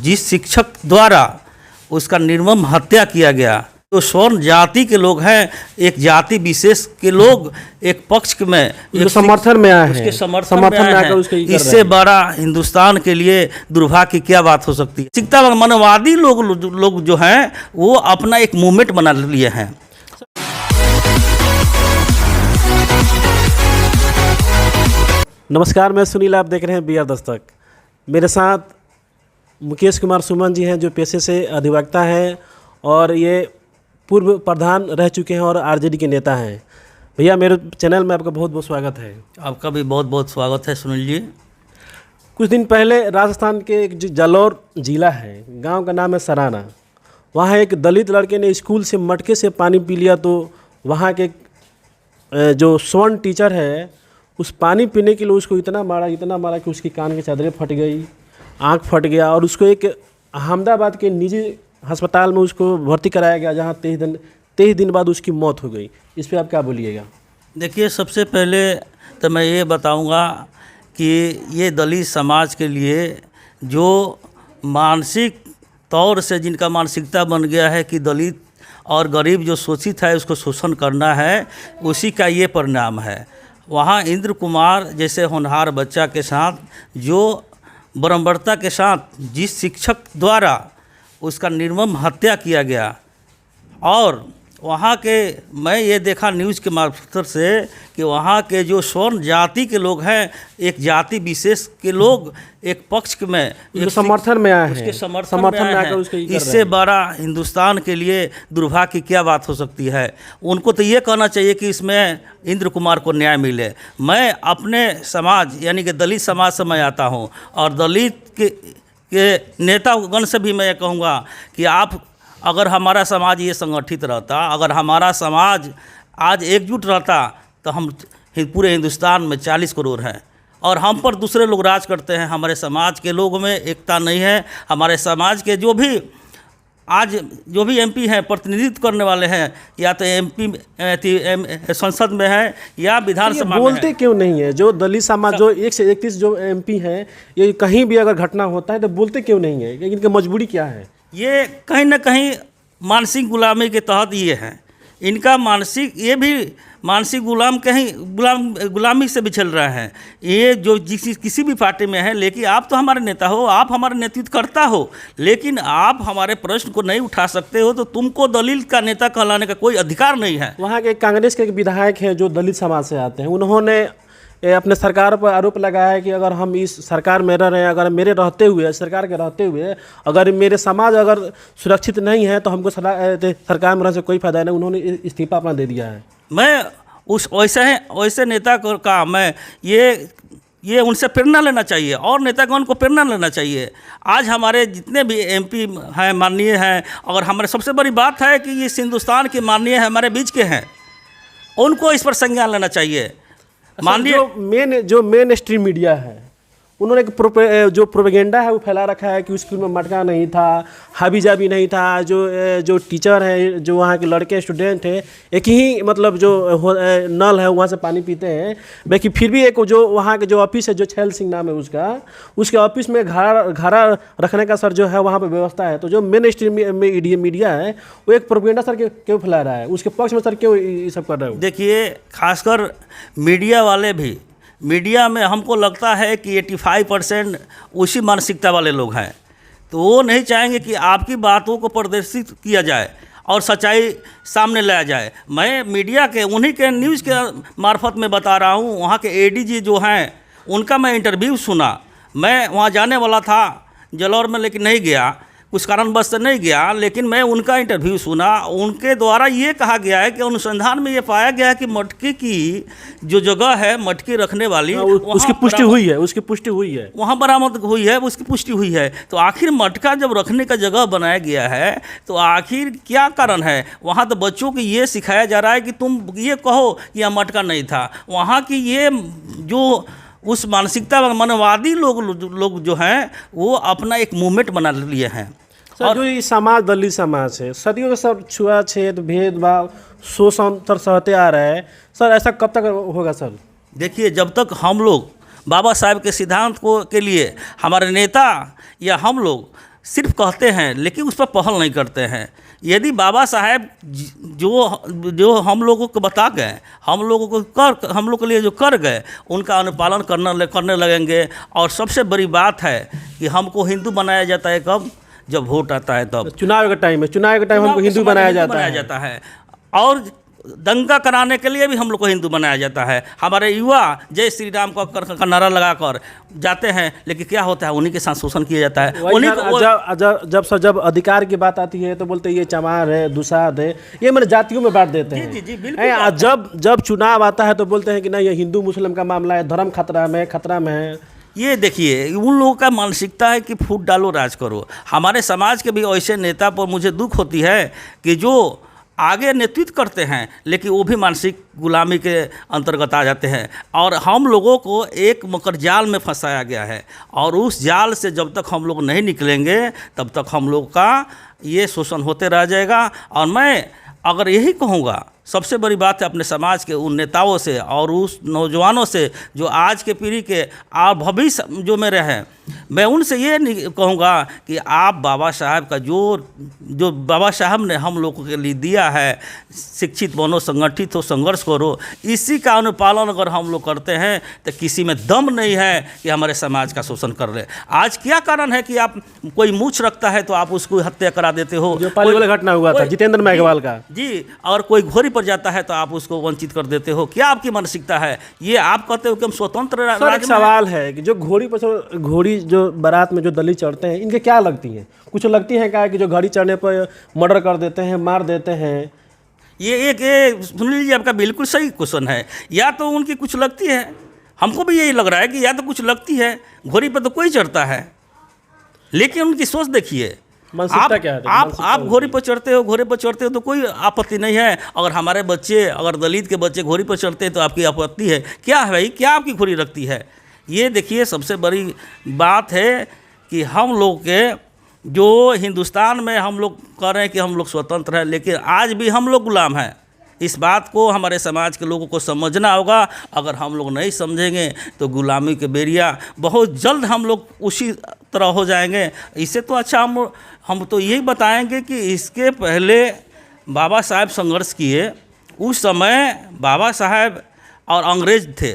जिस शिक्षक द्वारा उसका निर्मम हत्या किया गया, तो स्वर्ण जाति के लोग हैं, एक जाति विशेष के लोग एक पक्ष में उसके समर्थन में आए हैं, उसके समर्थन में आए हैं। इससे बड़ा हिंदुस्तान के लिए दुर्भाग्य की क्या बात हो सकती है। मानसिकता मनवादी लोग जो हैं वो अपना एक मूवमेंट बना लिए हैं। नमस्कार, मैं सुनील, आप देख रहे हैं BR दस्तक। मेरे साथ मुकेश कुमार सुमन जी हैं, जो पेशे से अधिवक्ता हैं और ये पूर्व प्रधान रह चुके हैं और आरजेडी के नेता हैं। भैया, मेरे चैनल में आपका बहुत बहुत स्वागत है। आपका भी बहुत बहुत स्वागत है सुनील जी। कुछ दिन पहले राजस्थान के एक जालौर जिला है, गांव का नाम है सराना। वहाँ एक दलित लड़के ने स्कूल से मटके से पानी पी लिया, तो वहाँ के जो स्वर्ण टीचर है उस पानी पीने के लिए उसको इतना मारा कि उसकी कान की चादरें फट गई, आँख फट गया और उसको एक अहमदाबाद के निजी अस्पताल में उसको भर्ती कराया गया, जहाँ 23 दिन बाद उसकी मौत हो गई। इस पर आप क्या बोलिएगा? देखिए, सबसे पहले तो मैं ये बताऊंगा कि ये दलित समाज के लिए जो मानसिक तौर से जिनका मानसिकता बन गया है कि दलित और गरीब जो शोषित है उसको शोषण करना है, उसी का ये परिणाम है। वहाँ इंद्र कुमार जैसे होनहार बच्चा के साथ जो बर्बरता के साथ जिस शिक्षक द्वारा उसका निर्मम हत्या किया गया, और वहाँ के मैं ये देखा न्यूज़ के मार्फत से कि वहाँ के जो स्वर्ण जाति के लोग हैं, एक जाति विशेष के लोग एक पक्ष में उसके समर्थन में आए हैं, उसके समर्थन में आए हैं। इससे बड़ा हिंदुस्तान के लिए दुर्भाग्य की क्या बात हो सकती है। उनको तो ये कहना चाहिए कि इसमें इंद्र कुमार को न्याय मिले। मैं अपने समाज यानी कि दलित समाज से मैं आता हूँ और दलित के नेतागण से भी मैं ये कहूँगा कि आप, अगर हमारा समाज ये संगठित रहता, अगर हमारा समाज आज एकजुट रहता, तो हम पूरे हिंदुस्तान में 40 करोड़ हैं और हम पर दूसरे लोग राज करते हैं। हमारे समाज के लोगों में एकता नहीं है। हमारे समाज के जो भी MP हैं, प्रतिनिधित्व करने वाले हैं, या तो MP संसद में है या विधानसभा में, बोलते क्यों नहीं है? जो दलित समाज जो 1 से 31 जो MP हैं, ये कहीं भी अगर घटना होता है तो बोलते क्यों नहीं है? इनकी मजबूरी क्या है? ये कहीं ना कहीं मानसिक गुलामी के तहत ये हैं। इनका ये भी मानसिक गुलामी से भी चल रहा है। ये जो किसी भी पार्टी में है, लेकिन आप तो हमारे नेता हो, आप हमारा नेतृत्व करता हो, लेकिन आप हमारे प्रश्न को नहीं उठा सकते हो, तो तुमको दलित का नेता कहलाने का कोई अधिकार नहीं है। वहाँ के कांग्रेस के एक विधायक हैं जो दलित समाज से आते हैं, उन्होंने अपने सरकार पर आरोप लगाया है कि अगर हम इस सरकार में रह रहे हैं, अगर मेरे रहते हुए, सरकार के रहते हुए अगर मेरे समाज अगर सुरक्षित नहीं है, तो हमको सरकार में रहने से कोई फायदा नहीं। उन्होंने इस्तीफा अपना दे दिया है। मैं वैसे नेता का मैं ये उनसे प्रेरणा लेना चाहिए और नेतागण को प्रेरणा लेना चाहिए। आज हमारे जितने भी MP हैं, माननीय हैं, और हमारे सबसे बड़ी बात है कि इस हिंदुस्तान के माननीय हमारे बीच के हैं, उनको इस पर संज्ञान लेना चाहिए। माननीय जो मेन स्ट्रीम मीडिया है, उन्होंने जो प्रोपेगेंडा है वो फैला रखा है कि स्कूल में मटका नहीं था, हाबी जाबी नहीं था। जो टीचर हैं, जो वहाँ के लड़के स्टूडेंट हैं, एक ही मतलब जो नल है वहाँ से पानी पीते हैं। बाकी फिर भी एक जो वहाँ के जो ऑफिस है, जो छैल सिंह नाम है उसके ऑफिस में घड़ा रखने का सर जो है वहाँ पर व्यवस्था है। तो जो मेन स्ट्रीम मीडिया है वो एक प्रोपेगेंडा सर क्यों फैला रहा है? उसके पक्ष में सर क्यों ये सब कर रहे हो? देखिए, खासकर मीडिया वाले भी, मीडिया में हमको लगता है कि 85% उसी मानसिकता वाले लोग हैं। तो वो नहीं चाहेंगे कि आपकी बातों को प्रदर्शित किया जाए और सच्चाई सामने लाया जाए। मैं मीडिया के उन्हीं के न्यूज़ के मार्फत में बता रहा हूँ। वहाँ के ADG जो हैं, उनका मैं इंटरव्यू सुना। मैं वहाँ जाने वाला था जालौर में, लेकिन नहीं गया, कुछ कारणवश से नहीं गया, लेकिन मैं उनका इंटरव्यू सुना। उनके द्वारा ये कहा गया है कि अनुसंधान में ये पाया गया है कि मटके की जो जगह है, मटके रखने वाली, उसकी पुष्टि हुई है, वहाँ बरामद हुई है, उसकी पुष्टि हुई है। तो आखिर मटका जब रखने का जगह बनाया गया है, तो आखिर क्या कारण है? वहाँ तो बच्चों को ये सिखाया जा रहा है कि तुम ये कहो कि यह मटका नहीं था। वहाँ की ये जो उस मानसिकता मनवादी लोग जो हैं, वो अपना एक मूवमेंट बना लिए हैं। सर, जो ये समाज दलित समाज है, सदियों से सब छुआछूत, भेदभाव, शोषण सर सहते आ रहा है। सर, ऐसा कब तक होगा सर? देखिए, जब तक हम लोग बाबा साहब के सिद्धांत के लिए हमारे नेता या हम लोग सिर्फ कहते हैं लेकिन उस पर पहल नहीं करते हैं। यदि बाबा साहेब जो हम लोगों को बता गए, हम लोग के लिए जो कर गए, उनका अनुपालन करने लगेंगे। और सबसे बड़ी बात है कि हमको हिंदू बनाया जाता है कब? जब वोट आता है तब। चुनाव के टाइम हमको हिंदू बनाया जाता है। और दंगा कराने के लिए भी हम लोग को हिंदू बनाया जाता है। हमारे युवा जय श्री राम का नारा लगाकर जाते हैं, लेकिन क्या होता है, उन्हीं के साथ शोषण किया जाता है। उन्हीं को जब अधिकार की बात आती है तो बोलते हैं ये चमार है, दुसाध है, ये मैंने जातियों में बांट देते हैं। जी बिल्कुल। जब चुनाव आता है तो बोलते हैं कि नहीं, ये हिंदू मुस्लिम का मामला है, धर्म खतरा में है। ये देखिए, उन लोगों का मानसिकता है कि फूट डालो राज करो। हमारे समाज के भी ऐसे नेता पर मुझे दुख होती है कि जो आगे नेतृत्व करते हैं, लेकिन वो भी मानसिक गुलामी के अंतर्गत आ जाते हैं। और हम लोगों को एक मकर जाल में फंसाया गया है, और उस जाल से जब तक हम लोग नहीं निकलेंगे तब तक हम लोग का ये शोषण होते रह जाएगा। और मैं अगर यही कहूँगा, सबसे बड़ी बात है अपने समाज के उन नेताओं से और उस नौजवानों से जो आज के पीढ़ी के और भविष्य जो मेरे हैं, मैं उनसे ये नहीं कहूँगा कि आप बाबा साहब का जो बाबा साहब ने हम लोगों के लिए दिया है, शिक्षित बनो, संगठित हो, संघर्ष करो, इसी का अनुपालन अगर हम लोग करते हैं तो किसी में दम नहीं है कि हमारे समाज का शोषण कर ले। आज क्या कारण है कि आप कोई मूछ रखता है तो आप उसको हत्या करा देते हो। जो पाली वाला घटना हुआ था जितेंद्र मेघवाल का, जी, और कोई घोड़ी पर जाता है तो आप उसको वंचित कर देते हो। क्या आपकी मानसिकता है? ये आप कहते हो कि हम स्वतंत्र राज्य। एक सवाल है कि जो घोड़ी जो बारात में जो दलित चढ़ते हैं, इनके क्या लगती हैं? कुछ लगती हैं क्या कि जो घोड़ी चढ़ने पर मर्डर कर देते हैं, मार देते हैं? ये सुन लीजिए, आपका बिल्कुल सही क्वेश्चन है। या तो उनकी कुछ लगती है, हमको भी यही लग रहा है कि या तो कुछ लगती है। घोड़ी पर तो कोई चढ़ता है, लेकिन उनकी सोच देखिए। आप घोड़ी पर चढ़ते हो तो कोई आपत्ति नहीं है। अगर हमारे बच्चे, अगर दलित के बच्चे घोड़ी पर चढ़ते हैं तो आपकी आपत्ति है क्या? है भाई, क्या आपकी घोड़ी रखती है? ये देखिए, सबसे बड़ी बात है कि हम लोग के जो हिंदुस्तान में हम लोग कह रहे हैं कि हम लोग स्वतंत्र हैं, लेकिन आज भी हम लोग गुलाम हैं। इस बात को हमारे समाज के लोगों को समझना होगा। अगर हम लोग नहीं समझेंगे तो गुलामी के बेरिया बहुत जल्द हम लोग उसी तरह हो जाएंगे। इससे तो अच्छा हम तो यही बताएंगे कि इसके पहले बाबा साहब संघर्ष किए। उस समय बाबा साहब और अंग्रेज थे,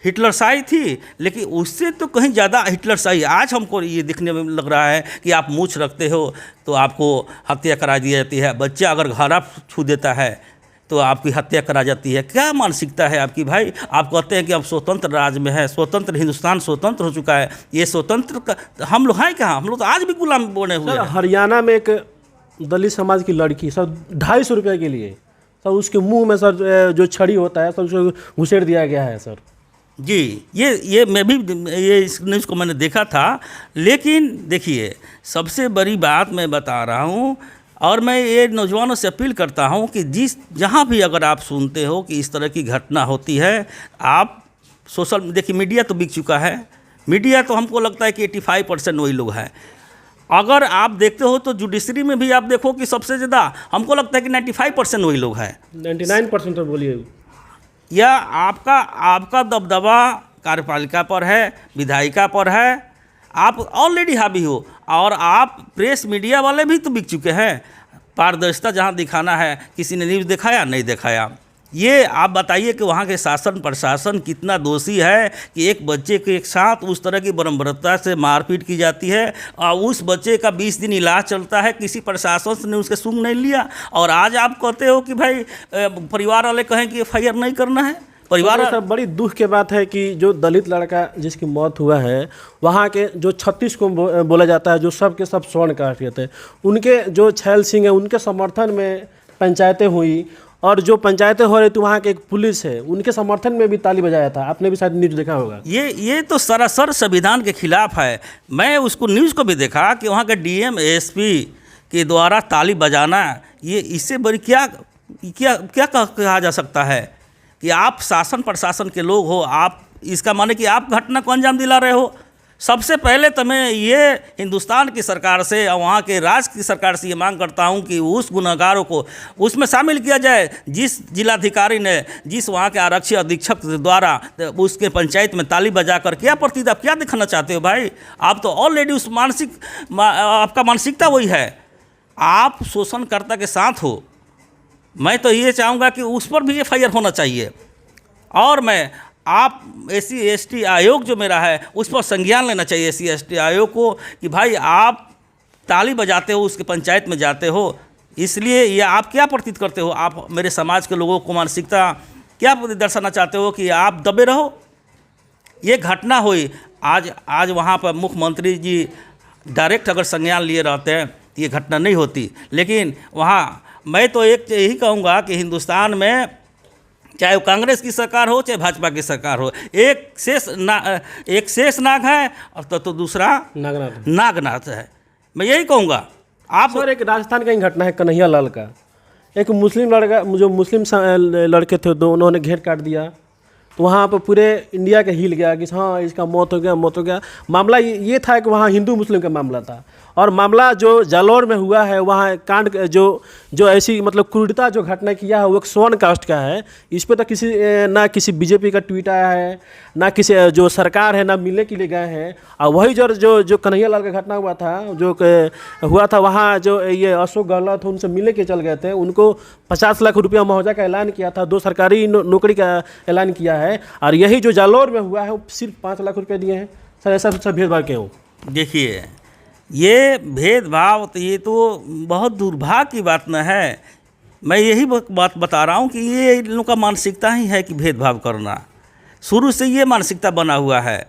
हिटलरशाही थी, लेकिन उससे तो कहीं ज़्यादा हिटलरशाही आज हमको ये दिखने में लग रहा है कि आप मूछ रखते हो तो आपको हत्या करा दी जाती है। बच्चा अगर घाड़ा छू देता है तो आपकी हत्या करा जाती है। क्या मानसिकता है आपकी भाई? आप कहते हैं कि अब स्वतंत्र राज्य में है, स्वतंत्र हिंदुस्तान स्वतंत्र हो चुका है। ये स्वतंत्र का हम लोग हैं कहाँ? हम लोग तो आज भी गुलाम बने हुए हैं। हरियाणा में एक दलित समाज की लड़की सर 250 रुपये के लिए सर उसके मुंह में सर जो छड़ी होता है सर उसको घुसेड़ दिया गया है सर। जी, ये मैं भी ये इस न्यूज़ को मैंने देखा था। लेकिन देखिए, सबसे बड़ी बात मैं बता रहा हूँ, और मैं ये नौजवानों से अपील करता हूँ कि जहाँ भी अगर आप सुनते हो कि इस तरह की घटना होती है, आप देखिए, मीडिया तो बिक चुका है। मीडिया तो हमको लगता है कि 85% वही लोग हैं। अगर आप देखते हो तो जुडिशरी में भी आप देखो कि सबसे ज़्यादा हमको लगता है कि 95% वही लोग हैं। 99% तो बोलिए। या आपका दबदबा कार्यपालिका पर है, विधायिका पर है, आप ऑलरेडी हावी हो। और आप प्रेस मीडिया वाले भी तो बिक चुके हैं। पारदर्शिता जहां दिखाना है, किसी ने न्यूज़ दिखाया, नहीं दिखाया। ये आप बताइए कि वहाँ के शासन प्रशासन कितना दोषी है कि एक बच्चे के साथ उस तरह की बर्बरता से मारपीट की जाती है, और उस बच्चे का 20 दिन इलाज चलता है, किसी प्रशासन ने उसके सुन नहीं लिया। और आज आप कहते हो कि भाई परिवार वाले कहें कि FIR नहीं करना है। परिवार सब बड़ी दुख की बात है कि जो दलित लड़का जिसकी मौत हुआ है, वहाँ के जो 36 को बोला जाता है, जो सब के सब स्वर्ण कास्ट थे, उनके जो छैल सिंह है, उनके समर्थन में पंचायतें हुई। और जो पंचायतें हो रही थी, वहाँ के एक पुलिस है, उनके समर्थन में भी ताली बजाया था। आपने भी शायद न्यूज़ देखा होगा। ये तो सरासर संविधान के खिलाफ है। मैं उसको न्यूज़ को भी देखा कि वहाँ के DM ASP के द्वारा ताली बजाना, ये इससे बड़ी क्या कहा जा सकता है कि आप शासन प्रशासन के लोग हो। आप इसका माने कि आप घटना को अंजाम दिला रहे हो। सबसे पहले तो मैं ये हिंदुस्तान की सरकार से और वहाँ के राज्य की सरकार से ये मांग करता हूँ कि उस गुनहगारों को उसमें शामिल किया जाए जिस जिलाधिकारी ने, जिस वहाँ के आरक्षी अधीक्षक द्वारा उसके पंचायत में ताली बजा कर क्या प्रतिनिधि आप क्या दिखाना चाहते हो भाई? आप तो ऑलरेडी उस आपका मानसिकता वही है, आप शोषणकर्ता के साथ हो। मैं तो ये चाहूँगा कि उस पर भी FIR होना चाहिए और मैं आप SC/ST आयोग जो मेरा है उस पर संज्ञान लेना चाहिए SC/ST आयोग को कि भाई आप ताली बजाते हो, उसके पंचायत में जाते हो, इसलिए ये आप क्या प्रतीत करते हो? आप मेरे समाज के लोगों को मानसिकता क्या दर्शाना चाहते हो कि आप दबे रहो? ये घटना हुई आज वहाँ पर मुख्यमंत्री जी डायरेक्ट अगर संज्ञान लिए रहते हैं ये घटना नहीं होती। लेकिन वहाँ मैं तो एक यही कहूँगा कि हिंदुस्तान में चाहे वो कांग्रेस की सरकार हो चाहे भाजपा की सरकार हो, एक शेष नाग है और तो दूसरा नागनाथ है। मैं यही कहूँगा। आप सर, एक राजस्थान का ही घटना है कन्हैया लाल का, एक मुस्लिम लड़का, जो मुस्लिम लड़के थे दो, उन्होंने घेर काट दिया तो वहाँ पर पूरे इंडिया का हिल गया कि हाँ इसका मौत हो गया। मामला ये था कि वहाँ हिंदू मुस्लिम का मामला था और मामला जो जालौर में हुआ है वहाँ कांड जो ऐसी मतलब क्रूरता जो घटना किया है वो एक स्वर्ण कास्ट का है। इस पर तो ना किसी बीजेपी का ट्वीट आया है, ना किसी जो सरकार है, ना मिलने के लिए गए हैं। और वही जो कन्हैया लाल का घटना हुआ था वहाँ जो ये अशोक गहलोत उनसे मिलने के चल गए थे, उनको 50 लाख रुपया मुआवजा का ऐलान किया था, 2 सरकारी नौकरी का ऐलान किया है। और यही जो जालौर में हुआ है वो सिर्फ 5 लाख रुपये दिए हैं। सर ऐसा भेदभाव क्यों? देखिए, ये भेदभाव तो ये तो बहुत दुर्भाग्य की बात न है। मैं यही बात बता रहा हूँ कि ये इन लोगों का मानसिकता ही है कि भेदभाव करना, शुरू से ये मानसिकता बना हुआ है,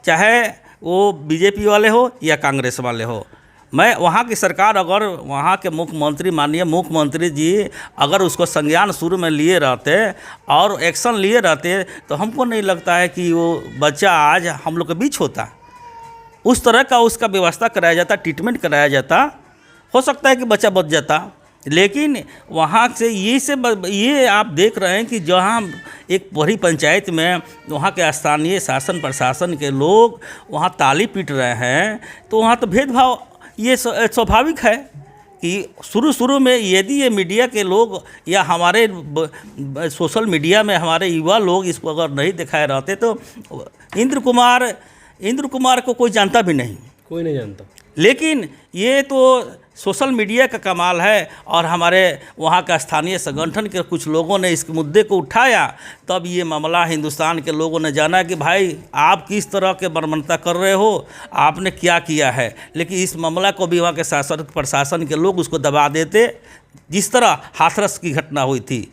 चाहे वो बीजेपी वाले हो या कांग्रेस वाले हो। मैं वहाँ की सरकार, अगर वहाँ के मुख्यमंत्री, माननीय मुख्यमंत्री जी अगर उसको संज्ञान शुरू में लिए रहते और एक्शन लिए रहते तो हमको नहीं लगता है कि वो बच्चा आज हम लोग के बीच होता। उस तरह का उसका व्यवस्था कराया जाता, ट्रीटमेंट कराया जाता, हो सकता है कि बच्चा बच जाता। लेकिन वहाँ से ये आप देख रहे हैं कि जहाँ एक बड़ी पंचायत में वहाँ के स्थानीय शासन प्रशासन के लोग वहाँ ताली पीट रहे हैं, तो वहाँ तो भेदभाव ये स्वाभाविक है कि शुरू में यदि ये मीडिया के लोग या हमारे सोशल मीडिया में हमारे युवा लोग इसको अगर नहीं दिखाए रहते तो इंद्र कुमार को कोई जानता भी नहीं, कोई नहीं जानता। लेकिन ये तो सोशल मीडिया का कमाल है और हमारे वहाँ का स्थानीय संगठन के कुछ लोगों ने इस मुद्दे को उठाया, तब ये मामला हिंदुस्तान के लोगों ने जाना कि भाई आप किस तरह के बर्बरता कर रहे हो, आपने क्या किया है। लेकिन इस मामला को भी वहाँ के शासन प्रशासन के लोग उसको दबा देते, जिस तरह हाथरस की घटना हुई थी।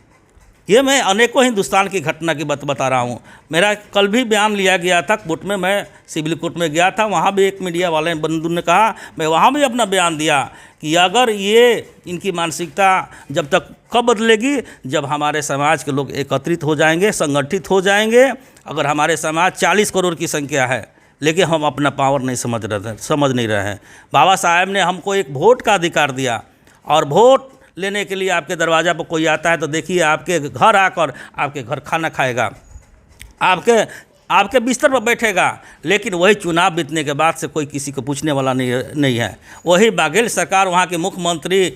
ये मैं अनेकों हिंदुस्तान की घटना की बात बता रहा हूँ। मेरा कल भी बयान लिया गया था कोर्ट में, मैं सिविल कोर्ट में गया था, वहाँ भी एक मीडिया वाले बंधु ने कहा, मैं वहाँ भी अपना बयान दिया कि अगर ये इनकी मानसिकता जब तक कब बदलेगी, जब हमारे समाज के लोग एकत्रित हो जाएंगे, संगठित हो जाएंगे। अगर हमारे समाज 40 करोड़ की संख्या है लेकिन हम अपना पावर नहीं समझ नहीं रहे हैं। बाबा साहेब ने हमको एक वोट का अधिकार दिया और वोट लेने के लिए आपके दरवाज़ा पर कोई आता है तो देखिए आपके घर आकर आपके घर खाना खाएगा, आपके बिस्तर पर बैठेगा, लेकिन वही चुनाव बीतने के बाद से कोई किसी को पूछने वाला नहीं है। वही बाघेल सरकार वहाँ के मुख्यमंत्री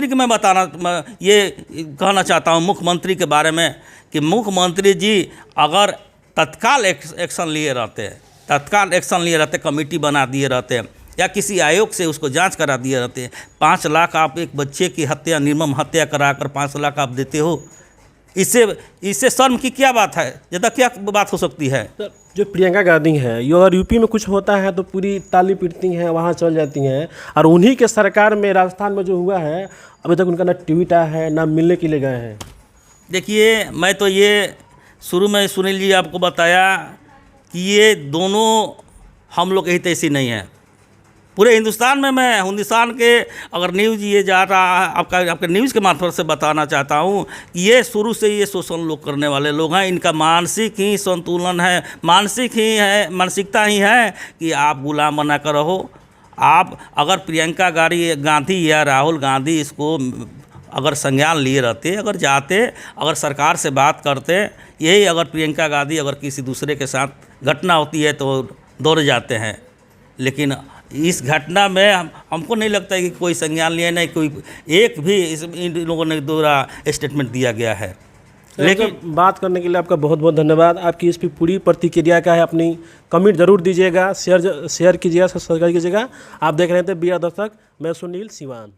की मैं ये कहना चाहता हूँ मुख्यमंत्री के बारे में कि मुख्यमंत्री जी अगर तत्काल एक्शन लिए रहते, कमेटी बना दिए रहते या किसी आयोग से उसको जांच करा दिए रहते हैं, 5 लाख आप एक बच्चे की हत्या, निर्मम हत्या कराकर 5 लाख आप देते हो, इससे शर्म की क्या बात है? ज़्यादा क्या बात हो सकती है? सर, जो प्रियंका गांधी है, ये अगर यूपी में कुछ होता है तो पूरी ताली पीटती हैं, वहाँ चल जाती हैं, और उन्हीं के सरकार में राजस्थान में जो हुआ है अभी तक उनका ना ट्वीट आया है ना मिलने के लिए गए हैं। देखिए, मैं तो ये शुरू में सुनील जी आपको बताया कि ये दोनों हम लोग कहीं तैसी नहीं है। पूरे हिंदुस्तान में मैं हिंदुस्तान के अगर न्यूज़ ये जा रहा है, आपके न्यूज़ के मार्फत से बताना चाहता हूँ कि ये शुरू से ये शोषण लोग करने वाले लोग हैं। इनका मानसिक ही संतुलन है, मानसिकता ही है कि आप गुलाम बना कर रहो। आप अगर प्रियंका गांधी या राहुल गांधी इसको अगर संज्ञान लिए रहते, अगर जाते, अगर सरकार से बात करते, यही अगर प्रियंका गांधी अगर किसी दूसरे के साथ घटना होती है तो दौड़ जाते हैं। लेकिन इस घटना में हमको नहीं लगता है कि कोई संज्ञान लिया, नहीं कोई एक भी इन लोगों ने द्वारा स्टेटमेंट दिया गया है। लेकिन बात करने के लिए आपका बहुत बहुत धन्यवाद। आपकी इस पर पूरी प्रतिक्रिया क्या है, अपनी कमेंट जरूर दीजिएगा, शेयर कीजिएगा, सब्सक्राइब कीजिएगा। आप देख रहे थे बी आर दस्तक, मैं सुनील सिवान।